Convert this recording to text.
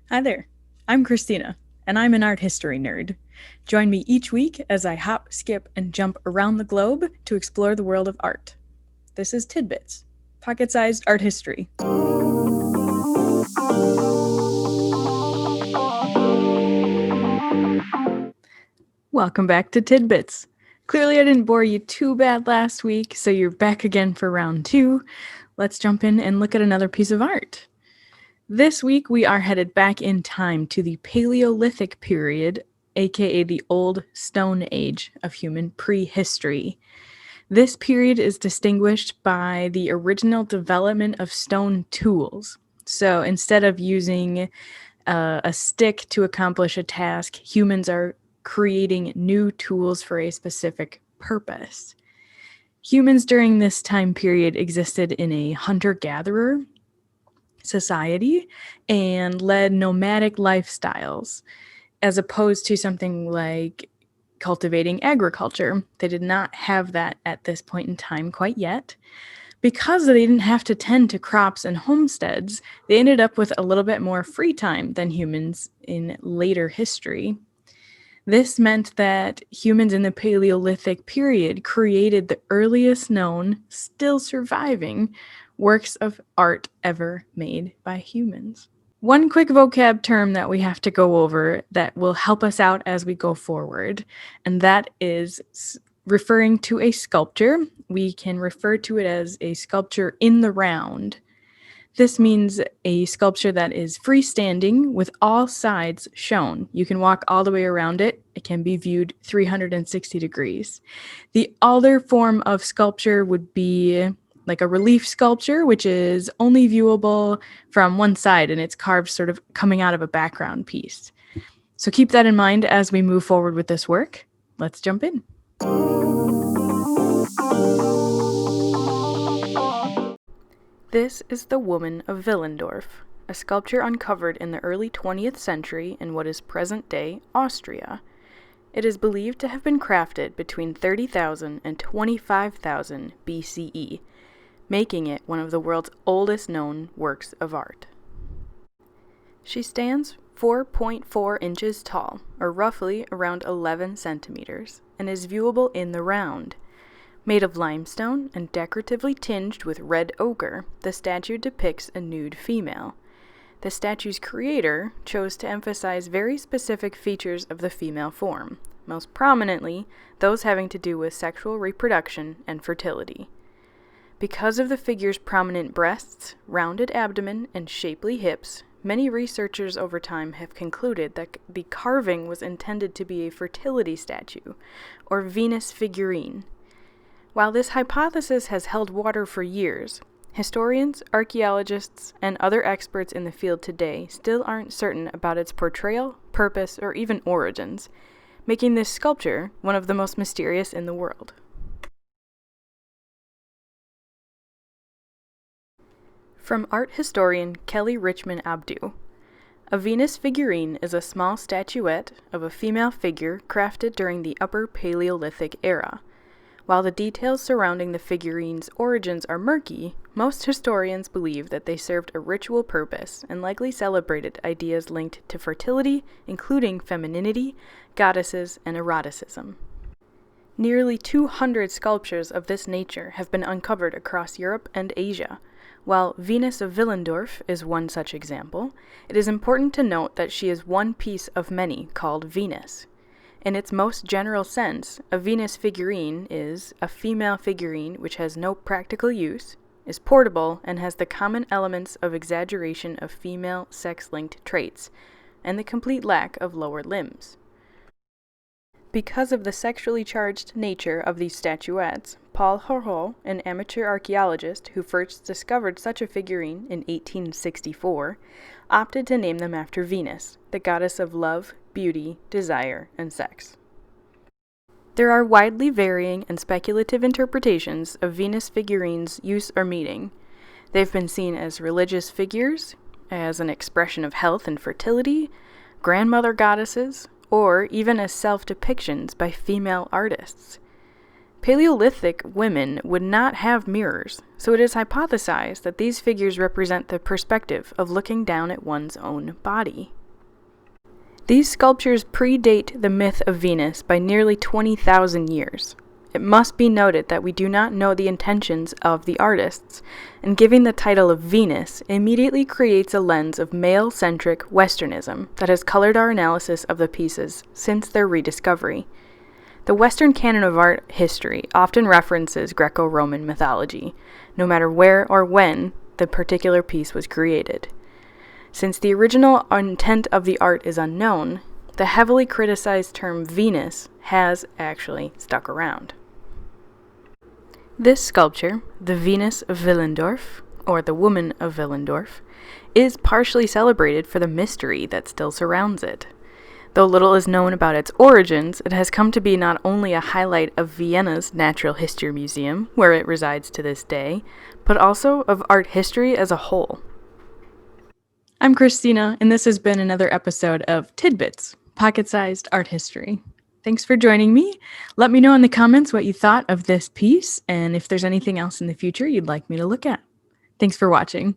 Hi there, I'm Kristina, and I'm an art history nerd. Join me each week as I hop, skip, and jump around the globe to explore the world of art. This is Tidbits, pocket sized art history. Welcome back to Tidbits. Clearly, I didn't bore you too bad last week, so you're back again for round two. Let's jump in and look at another piece of art. This week, we are headed back in time to the Paleolithic period, aka the Old Stone Age of human prehistory. This period is distinguished by the original development of stone tools. So instead of using a stick to accomplish a task, humans are creating new tools for a specific purpose. Humans during this time period existed in a hunter gatherer society and led nomadic lifestyles, as opposed to something like cultivating agriculture. They did not have that at this point in time quite yet. Because they didn't have to tend to crops and homesteads, they ended up with a little bit more free time than humans in later history. This meant that humans in the Paleolithic period created the earliest known, still surviving, works of art ever made by humans. One quick vocab term that we have to go over that will help us out as we go forward, and that is referring to a sculpture. We can refer to it as a sculpture in the round. This means a sculpture that is freestanding with all sides shown. You can walk all the way around it. It can be viewed 360 degrees. The other form of sculpture would be like a relief sculpture, which is only viewable from one side and it's carved sort of coming out of a background piece. So keep that in mind as we move forward with this work. Let's jump in. This is the Woman of Willendorf, a sculpture uncovered in the early 20th century in what is present-day Austria. It is believed to have been crafted between 30,000 and 25,000 BCE, making it one of the world's oldest known works of art. She stands 4.4 inches tall, or roughly around 11 centimeters, and is viewable in the round. Made of limestone and decoratively tinged with red ochre, the statue depicts a nude female. The statue's creator chose to emphasize very specific features of the female form, most prominently those having to do with sexual reproduction and fertility. Because of the figure's prominent breasts, rounded abdomen, and shapely hips, many researchers over time have concluded that the carving was intended to be a fertility statue, or Venus figurine. While this hypothesis has held water for years, historians, archaeologists, and other experts in the field today still aren't certain about its portrayal, purpose, or even origins, making this sculpture one of the most mysterious in the world. From art historian Kelly Richmond Abdu, a Venus figurine is a small statuette of a female figure crafted during the Upper Paleolithic era. While the details surrounding the figurine's origins are murky, most historians believe that they served a ritual purpose and likely celebrated ideas linked to fertility, including femininity, goddesses, and eroticism. Nearly 200 sculptures of this nature have been uncovered across Europe and Asia. While Venus of Willendorf is one such example, it is important to note that she is one piece of many called Venus. In its most general sense, a Venus figurine is a female figurine which has no practical use, is portable, and has the common elements of exaggeration of female sex-linked traits, and the complete lack of lower limbs. Because of the sexually charged nature of these statuettes, Paul Horho, an amateur archaeologist who first discovered such a figurine in 1864, opted to name them after Venus, the goddess of love, beauty, desire, and sex. There are widely varying and speculative interpretations of Venus figurines' use or meaning. They've been seen as religious figures, as an expression of health and fertility, grandmother goddesses, or even as self-depictions by female artists. Paleolithic women would not have mirrors, so it is hypothesized that these figures represent the perspective of looking down at one's own body. These sculptures predate the myth of Venus by nearly 20,000 years. It must be noted that we do not know the intentions of the artists, and giving the title of Venus immediately creates a lens of male-centric Westernism that has colored our analysis of the pieces since their rediscovery. The Western canon of art history often references Greco-Roman mythology, no matter where or when the particular piece was created. Since the original intent of the art is unknown, the heavily criticized term Venus has actually stuck around. This sculpture, the Venus of Willendorf, or the Woman of Willendorf, is partially celebrated for the mystery that still surrounds it. Though little is known about its origins, it has come to be not only a highlight of Vienna's Natural History Museum, where it resides to this day, but also of art history as a whole. I'm Kristina, and this has been another episode of Tidbits, pocket-sized art history. Thanks for joining me. Let me know in the comments what you thought of this piece, and if there's anything else in the future you'd like me to look at. Thanks for watching.